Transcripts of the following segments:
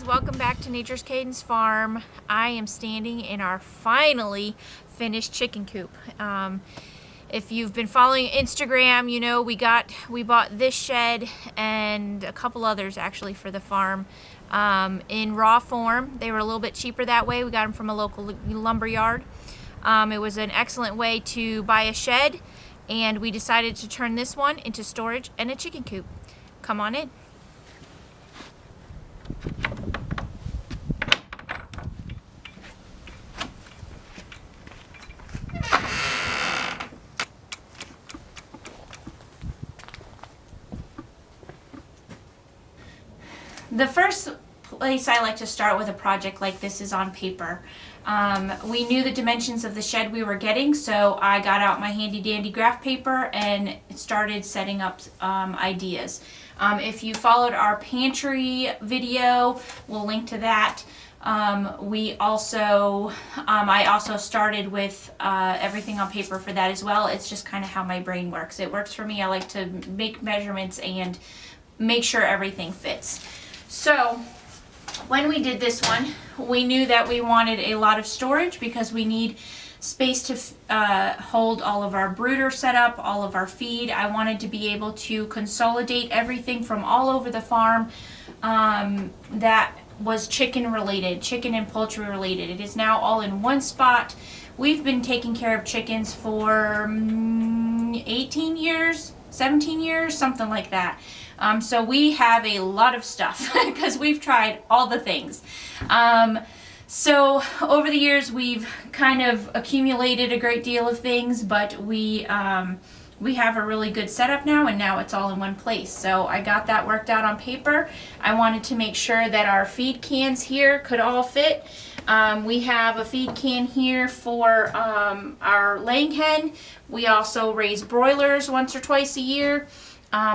welcome back to Nature's Cadence Farm. I am standing in our finally finished chicken coop. If you've been following Instagram, you know we bought this shed and a couple others actually for the farm in raw form. They were a little bit cheaper that way. We got them from a local lumber yard. It was an excellent way to buy a shed, and we decided to turn this one into storage and a chicken coop. Come on in. The first place I like to start with a project like this is on paper. We knew the dimensions of the shed we were getting, so I got out my handy dandy graph paper and started setting up ideas. If you followed our pantry video, we'll link to that. I also started with everything on paper for that as well. It's just kind of how my brain works. It works for me. I like to make measurements and make sure everything fits. So when we did this one, we knew that we wanted a lot of storage because we need space to hold all of our brooder setup, all of our feed. I wanted to be able to consolidate everything from all over the farm that was chicken related, chicken and poultry related. It is now all in one spot. We've been taking care of chickens for 18 years, 17 years, something like that. So we have a lot of stuff because we've tried all the things. So over the years we've kind of accumulated a great deal of things, but we have a really good setup now, and now it's all in one place. So I got that worked out on paper. I wanted to make sure that our feed cans here could all fit. We have a feed can here for our laying hen. We also raise broilers once or twice a year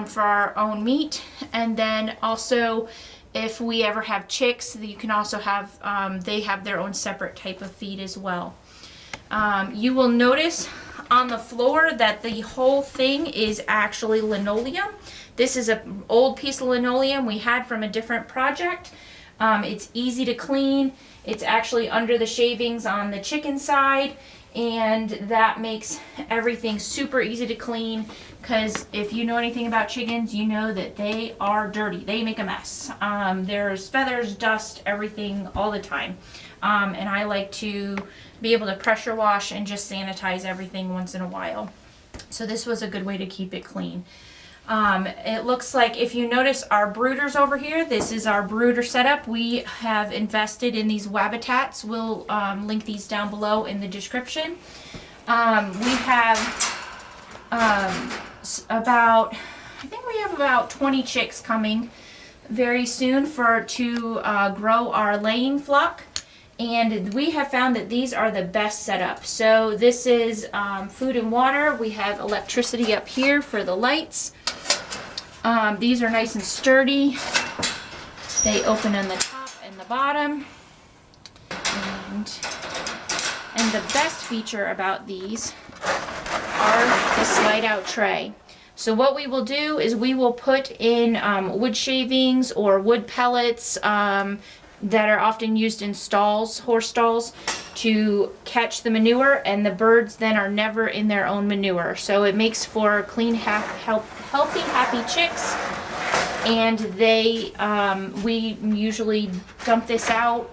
for our own meat, and then also if we ever have chicks, you can also have they have their own separate type of feed as well. You will notice on the floor that the whole thing is actually linoleum. This is an old piece of linoleum we had from a different project. It's easy to clean. It's actually under the shavings on the chicken side, and that makes everything super easy to clean, because if you know anything about chickens, you know that they are dirty. They make a mess. There's feathers, dust, everything all the time. And I like to be able to pressure wash and just sanitize everything once in a while. So this was a good way to keep it clean. It looks like, if you notice our brooders over here, this is our brooder setup. We have invested in these Wabitats. We'll link these down below in the description. We have I think we have about 20 chicks coming very soon to grow our laying flock. And we have found that these are the best setup. So this is food and water. We have electricity up here for the lights. These are nice and sturdy. They open on the top and the bottom. And the best feature about these are the slide out tray. So what we will do is we will put in wood shavings or wood pellets that are often used in stalls, horse stalls, to catch the manure, and the birds then are never in their own manure. So it makes for clean, healthy, happy chicks. And we usually dump this out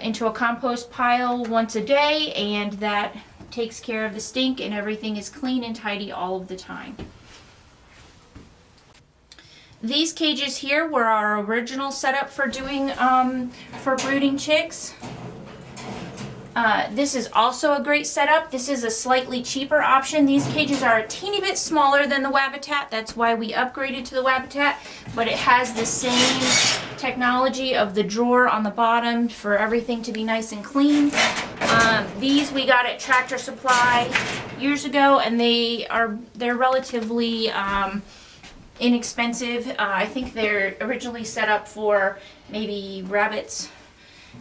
into a compost pile once a day, and that takes care of the stink, and everything is clean and tidy all of the time. These cages here were our original setup for doing for brooding chicks. This is also a great setup. This is a slightly cheaper option. These cages are a teeny bit smaller than the Wabitat. That's why we upgraded to the Wabitat, but it has the same technology of the drawer on the bottom for everything to be nice and clean. These we got at Tractor Supply years ago, and they're relatively inexpensive. I think they're originally set up for maybe rabbits,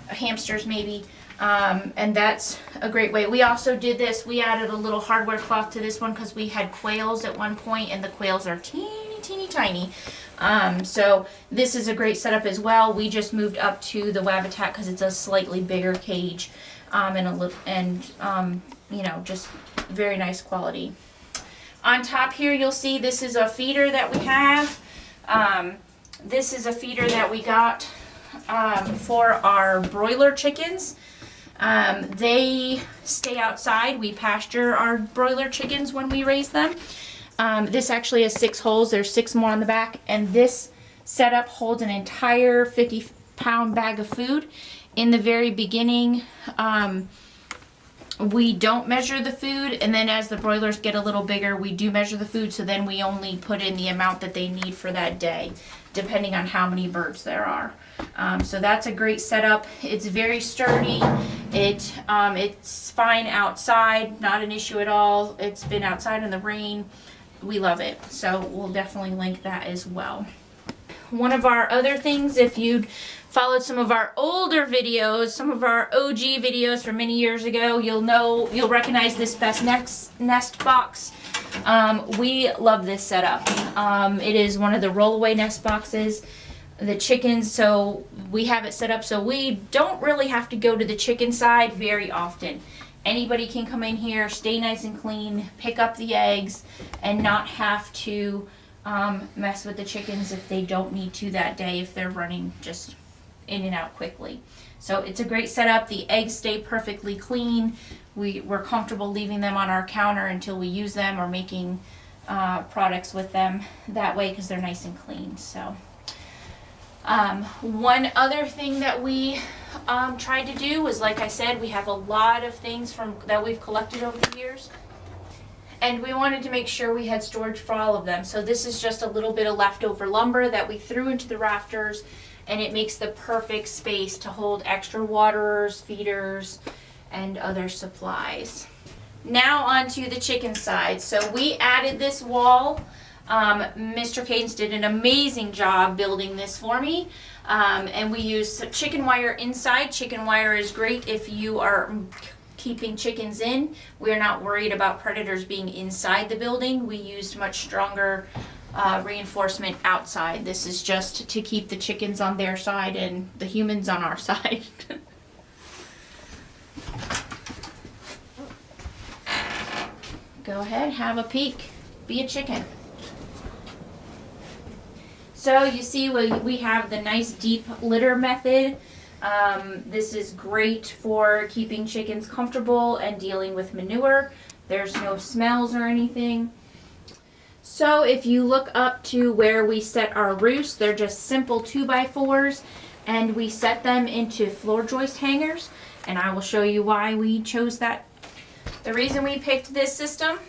hamsters maybe, and that's a great way. We also did this, we added a little hardware cloth to this one because we had quails at one point, and the quails are teeny teeny tiny. So this is a great setup as well. We just moved up to the Wabitat because it's a slightly bigger cage, you know, just very nice quality. On top here, you'll see this is a feeder that we have. This is a feeder that we got for our broiler chickens. They stay outside. We pasture our broiler chickens when we raise them. This actually has 6 holes. There's 6 more on the back, and this setup holds an entire 50-pound bag of food. In the very beginning, we don't measure the food, and then as the broilers get a little bigger, we do measure the food, so then we only put in the amount that they need for that day, depending on how many birds there are. So that's a great setup. It's very sturdy. It's fine outside, not an issue at all. It's been outside in the rain. We love it. So we'll definitely link that as well. One of our other things, if you'd followed some of our older videos, some of our OG videos from many years ago, you'll recognize this best nest box. We love this setup. It is one of the rollaway nest boxes. The chickens, so we have it set up so we don't really have to go to the chicken side very often. Anybody can come in here, stay nice and clean, pick up the eggs, and not have to mess with the chickens if they don't need to that day, if they're running just in and out quickly. So it's a great setup. The eggs stay perfectly clean. We're comfortable leaving them on our counter until we use them or making products with them that way because they're nice and clean. So one other thing that we tried to do was, like I said, we have a lot of things that we've collected over the years, and we wanted to make sure we had storage for all of them. So this is just a little bit of leftover lumber that we threw into the rafters, and it makes the perfect space to hold extra waterers, feeders, and other supplies. Now on to the chicken side. So we added this wall. Mr. Cadence did an amazing job building this for me, and we used chicken wire inside. Chicken wire is great if you are keeping chickens in. We're not worried about predators being inside the building. We used much stronger reinforcement outside. This is just to keep the chickens on their side and the humans on our side. Go ahead, have a peek, be a chicken. So you see we have the nice deep litter method. This is great for keeping chickens comfortable and dealing with manure. There's no smells or anything. So if you look up to where we set our roosts, they're just simple 2x4s, and we set them into floor joist hangers, and I will show you why we chose that. The reason we picked this system,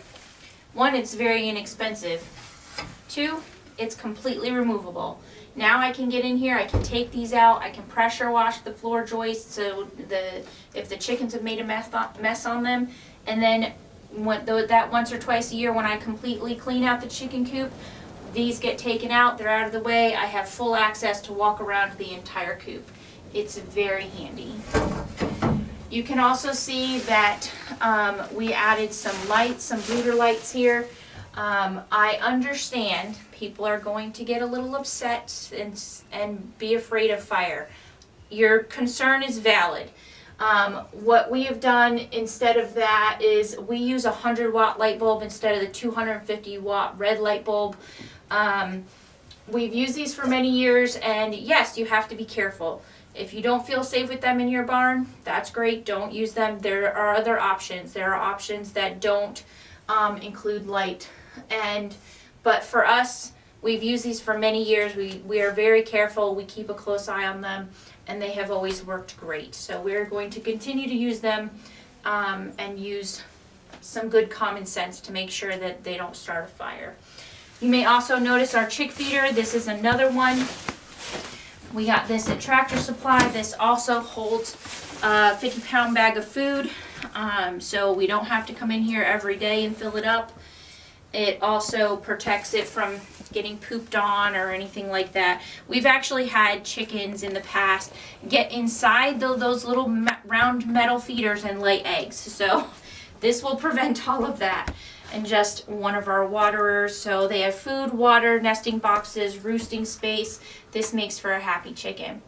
1, it's very inexpensive. 2, it's completely removable. Now I can get in here, I can take these out, I can pressure wash the floor joists so if the chickens have made a mess on them, and then that once or twice a year when I completely clean out the chicken coop, these get taken out, they're out of the way, I have full access to walk around the entire coop. It's very handy. You can also see that we added some lights, some Brooder lights here. I understand people are going to get a little upset and be afraid of fire. Your concern is valid. What we have done instead of that is we use a 100-watt light bulb instead of the 250-watt red light bulb. We've used these for many years, and yes, you have to be careful. If you don't feel safe with them in your barn, that's great, don't use them. There are other options. There are options that don't include light. But for us, we've used these for many years. We are very careful. We keep a close eye on them, and they have always worked great. So we're going to continue to use them and use some good common sense to make sure that they don't start a fire. You may also notice our chick feeder. This is another one. We got this at Tractor Supply. This also holds a 50-pound bag of food, so we don't have to come in here every day and fill it up. It also protects it from getting pooped on or anything like that. We've actually had chickens in the past get inside those little round metal feeders and lay eggs, so this will prevent all of that. and just one of our waterers. So they have food, water, nesting boxes, roosting space. This makes for a happy chicken.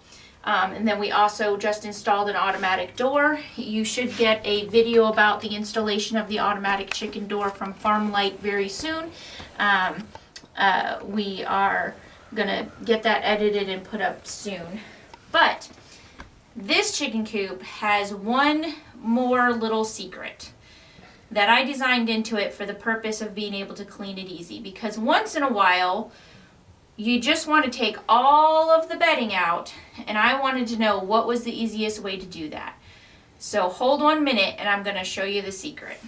And then we also just installed an automatic door. You should get a video about the installation of the automatic chicken door from Farm Light very soon. We are gonna get that edited and put up soon. But this chicken coop has one more little secret that I designed into it for the purpose of being able to clean it easy. Because once in a while, you just want to take all of the bedding out, and I wanted to know what was the easiest way to do that. So hold 1 minute and I'm going to show you the secret.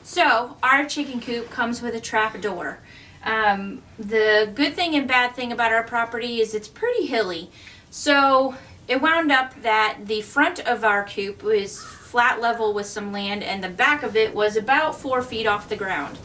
So our chicken coop comes with a trap door. The good thing and bad thing about our property is it's pretty hilly. So it wound up that the front of our coop was flat level with some land, and the back of it was about 4 feet off the ground.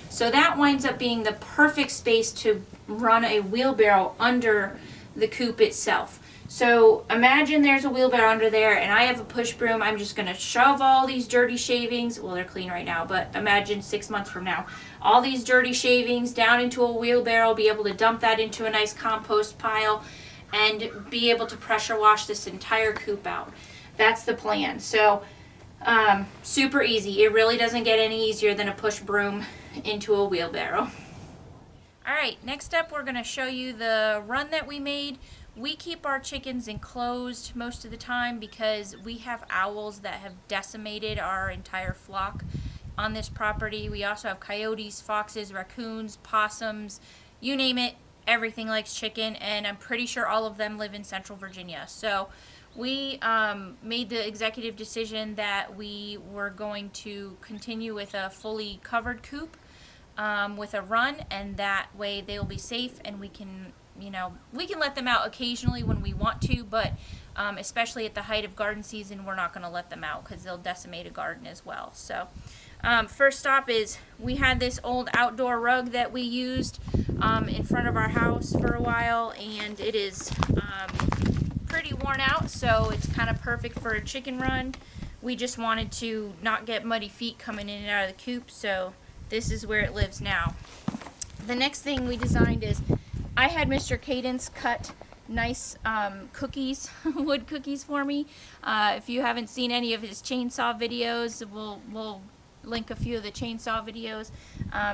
So that winds up being the perfect space to run a wheelbarrow under the coop itself. So imagine there's a wheelbarrow under there and I have a push broom. I'm just going to shove all these dirty shavings, well, they're clean right now, but imagine 6 months from now, all these dirty shavings down into a wheelbarrow, be able to dump that into a nice compost pile and be able to pressure wash this entire coop out. That's the plan. So super easy. It really doesn't get any easier than a push broom into a wheelbarrow. All right, next up we're going to show you the run that we made. We keep our chickens enclosed most of the time because we have owls that have decimated our entire flock on this property. We also have coyotes, foxes, raccoons, possums, you name it, everything likes chicken, and I'm pretty sure all of them live in Central Virginia. So we made the executive decision that we were going to continue with a fully covered coop with a run, and that way they will be safe and we can let them out occasionally when we want to, but especially at the height of garden season, we're not going to let them out because they'll decimate a garden as well. So first stop is we had this old outdoor rug that we used in front of our house for a while, and it is pretty worn out, so it's kind of perfect for a chicken run. We just wanted to not get muddy feet coming in and out of the coop, so this is where it lives now. The next thing we designed is I had Mr. Cadence cut nice cookies, wood cookies for me. If you haven't seen any of his chainsaw videos, we'll link a few of the chainsaw videos.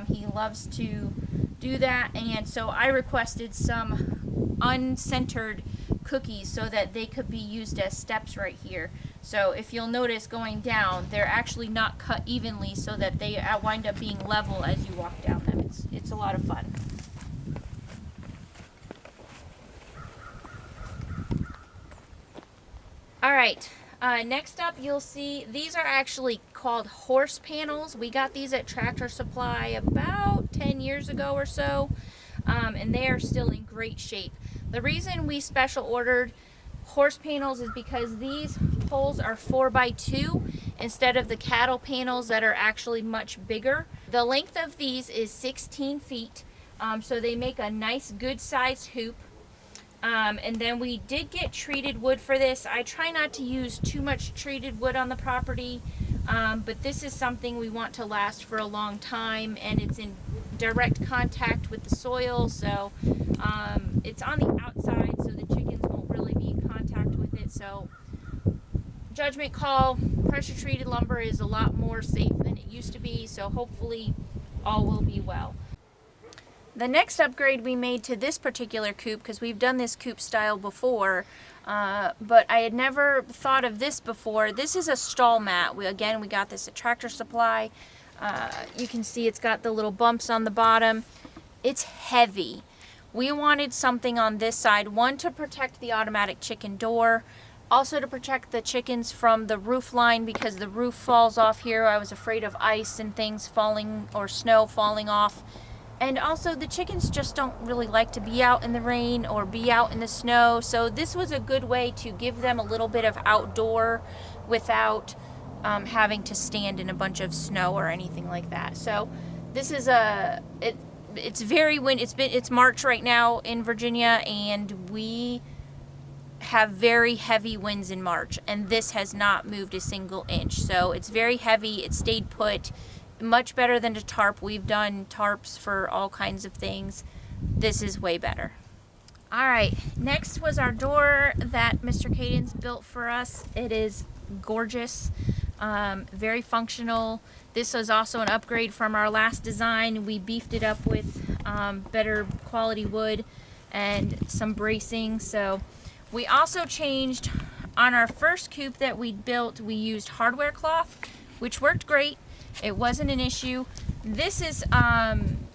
He loves to do that, and so I requested some uncentered cookies so that they could be used as steps right here. So if you'll notice going down, they're actually not cut evenly so that they wind up being level as you walk down them. It's a lot of fun. Alright, next up you'll see these are actually called horse panels. We got these at Tractor Supply about 10 years ago or so, and they are still in great shape. The reason we special ordered horse panels is because these poles are 4x2 instead of the cattle panels that are actually much bigger. The length of these is 16 feet, so they make a nice good sized hoop. And then we did get treated wood for this. I try not to use too much treated wood on the property, but this is something we want to last for a long time, and it's in direct contact with the soil, so it's on the outside so the chickens won't really be in contact with it. So judgment call, pressure treated lumber is a lot more safe than it used to be, so hopefully all will be well. The next upgrade we made to this particular coop, because we've done this coop style before, but I had never thought of this before. This is a stall mat. We got this at Tractor Supply. You can see it's got the little bumps on the bottom. It's heavy. We wanted something on this side, one to protect the automatic chicken door, also to protect the chickens from the roof line because the roof falls off here. I was afraid of ice and things falling or snow falling off. And also the chickens just don't really like to be out in the rain or be out in the snow. So this was a good way to give them a little bit of outdoor without having to stand in a bunch of snow or anything like that. So this is it's March right now in Virginia, and we have very heavy winds in March, and this has not moved a single inch. So it's very heavy. It stayed put. Much better than a tarp. We've done tarps for all kinds of things. This is way better. All right, next was our door that Mr. Cadence built for us. It is gorgeous, very functional. This was also an upgrade from our last design. We beefed it up with better quality wood and some bracing. So we also changed on our first coop that we built. We used hardware cloth, which worked great. It wasn't an issue. This is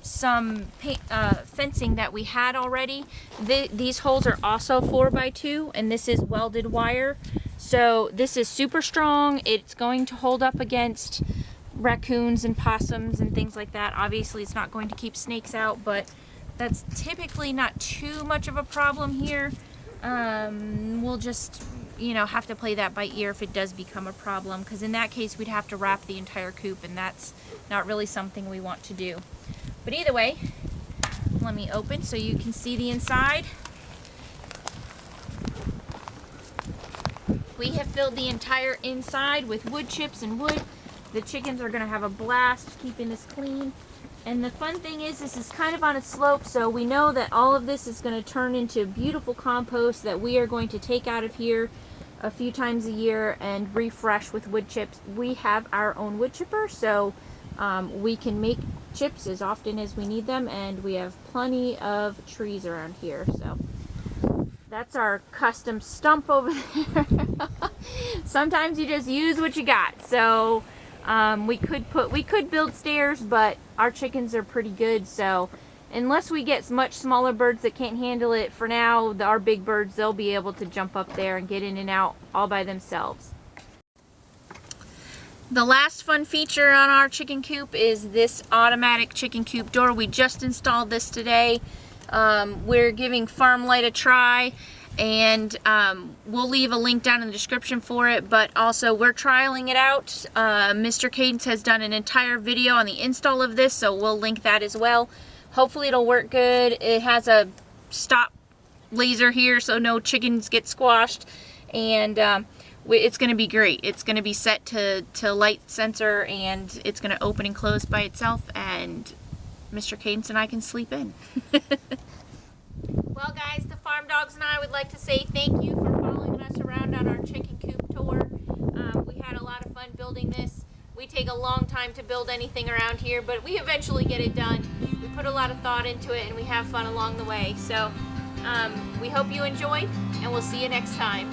some fencing that we had already. These holes are also 4x2, and this is welded wire. So this is super strong. It's going to hold up against raccoons and possums and things like that. Obviously, it's not going to keep snakes out, but that's typically not too much of a problem here. We'll just, have to play that by ear if it does become a problem, because in that case we'd have to wrap the entire coop, and that's not really something we want to do. But either way, let me open so you can see the inside. We have filled the entire inside with wood chips and wood. The chickens are going to have a blast keeping this clean. And the fun thing is, this is kind of on a slope, so we know that all of this is going to turn into beautiful compost that we are going to take out of here a few times a year and refresh with wood chips. We have our own wood chipper, so we can make chips as often as we need them, and we have plenty of trees around here. So that's our custom stump over there. Sometimes you just use what you got. So we could build stairs, but our chickens are pretty good, so unless we get much smaller birds that can't handle it, for now, our big birds, they'll be able to jump up there and get in and out all by themselves. The last fun feature on our chicken coop is this automatic chicken coop door. We just installed this today. We're giving Farm Light a try, and we'll leave a link down in the description for it, but also we're trialing it out. Mr. Cadence has done an entire video on the install of this, so we'll link that as well. Hopefully it'll work good. It has a stop laser here so no chickens get squashed, and it's going to be great. It's going to be set to light sensor, and it's going to open and close by itself, and Mr. Cadence and I can sleep in. Well guys, the farm dogs and I would like to say thank you for following us around on our chicken coop tour. We had a lot of fun building this. We take a long time to build anything around here, but we eventually get it done. We put a lot of thought into it, and we have fun along the way. So we hope you enjoyed, and we'll see you next time.